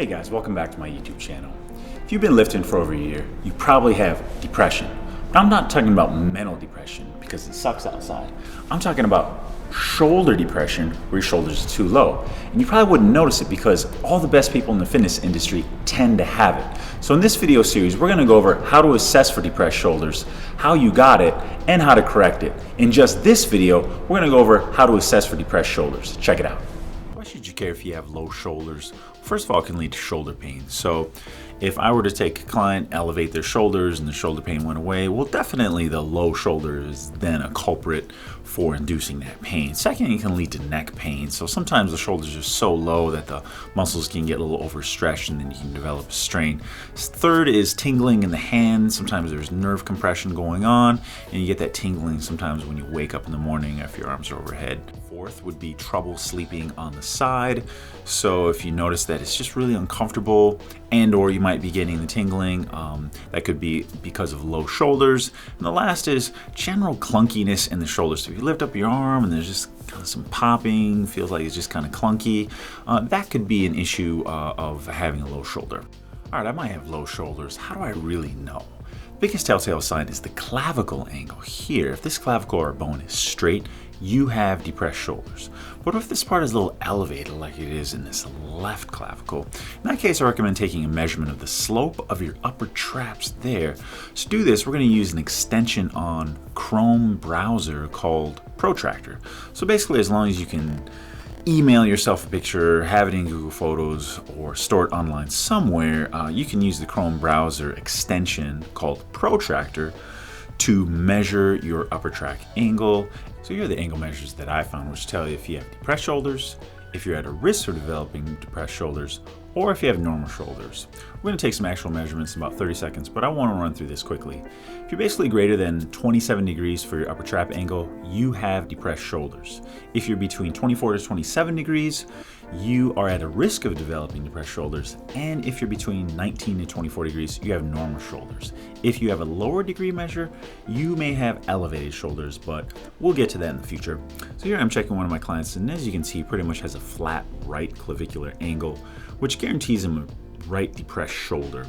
Hey guys, welcome back to my YouTube channel. If you've been lifting for over a year, you probably have depression. But I'm not talking about mental depression because it sucks outside. I'm talking about shoulder depression where your shoulders are too low. And you probably wouldn't notice it because all the best people in the fitness industry tend to have it. So in this video series, we're gonna go over how to assess for depressed shoulders, how you got it, and how to correct it. In just this video, we're gonna go over how to assess for depressed shoulders. Check it out. Why should you care if you have low shoulders? First of all, it can lead to shoulder pain. So if I were to take a client, elevate their shoulders, and the shoulder pain went away, well, definitely the low shoulder is then a culprit for inducing that pain. Second, it can lead to neck pain. So sometimes the shoulders are so low that the muscles can get a little overstretched and then you can develop a strain. Third is tingling in the hands. Sometimes there's nerve compression going on and you get that tingling sometimes when you wake up in the morning if your arms are overhead. Fourth would be trouble sleeping on the side. So if you notice that it's just really uncomfortable and or you might be getting the tingling, that could be because of low shoulders. And the last is general clunkiness in the shoulders. So if you lift up your arm and there's just kind of some popping, feels like it's just kind of clunky, that could be an issue of having a low shoulder. All right, I might have low shoulders. How do I really know? Biggest telltale sign is the clavicle angle here. If this clavicle or bone is straight, you have depressed shoulders. But if this part is a little elevated like it is in this left clavicle, in that case I recommend taking a measurement of the slope of your upper traps there. To do this, we're going to use an extension on Chrome browser called Protractor. So basically, as long as you can email yourself a picture, have it in Google Photos, or store it online somewhere, you can use the Chrome browser extension called Protractor to measure your upper track angle. So here are the angle measures that I found, which tell you if you have depressed shoulders, if you're at a risk for developing depressed shoulders, or if you have normal shoulders. We're going to take some actual measurements in about 30 seconds, but I want to run through this quickly. If you're basically greater than 27 degrees for your upper trap angle, you have depressed shoulders. If you're between 24 to 27 degrees, you are at a risk of developing depressed shoulders. And if you're between 19 to 24 degrees, you have normal shoulders. If you have a lower degree measure, you may have elevated shoulders, but we'll get to that in the future. So here I'm checking one of my clients, and as you can see, he pretty much has a flat right clavicular angle, which guarantees him a right depressed shoulder.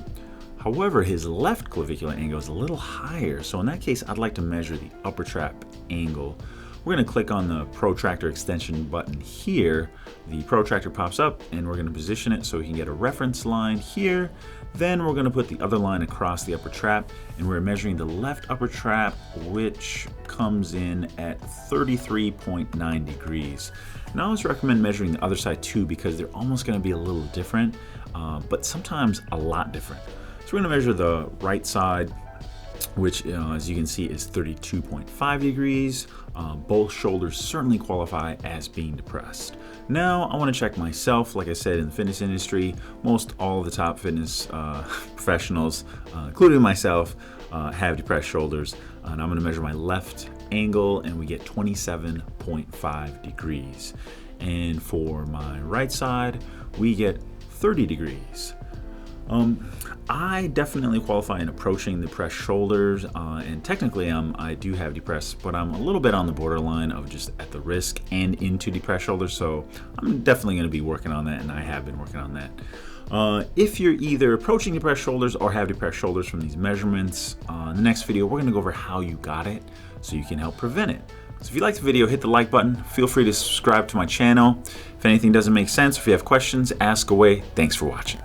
However, his left clavicular angle is a little higher, so in that case, I'd like to measure the upper trap angle. We're going to click on the Protractor extension button here. The protractor pops up and we're going to position it so we can get a reference line here. Then we're going to put the other line across the upper trap and we're measuring the left upper trap, which comes in at 33.9 degrees. Now I always recommend measuring the other side too because they're almost going to be a little different, but sometimes a lot different. So we're going to measure the right side, which as you can see is 32.5 degrees. Both shoulders certainly qualify as being depressed. Now I want to check myself. Like I said, in the fitness industry, most all of the top fitness professionals, including myself, have depressed shoulders. And I'm going to measure my left angle and we get 27.5 degrees. And for my right side, we get 30 degrees. I definitely qualify in approaching depressed shoulders, and technically I do have depressed, but I'm a little bit on the borderline of just at the risk and into depressed shoulders, so I'm definitely going to be working on that, and I have been working on that. If you're either approaching depressed shoulders or have depressed shoulders from these measurements, in the next video we're going to go over how you got it so you can help prevent it. So if you like the video, hit the like button. Feel free to subscribe to my channel. If anything doesn't make sense, if you have questions, ask away. Thanks for watching.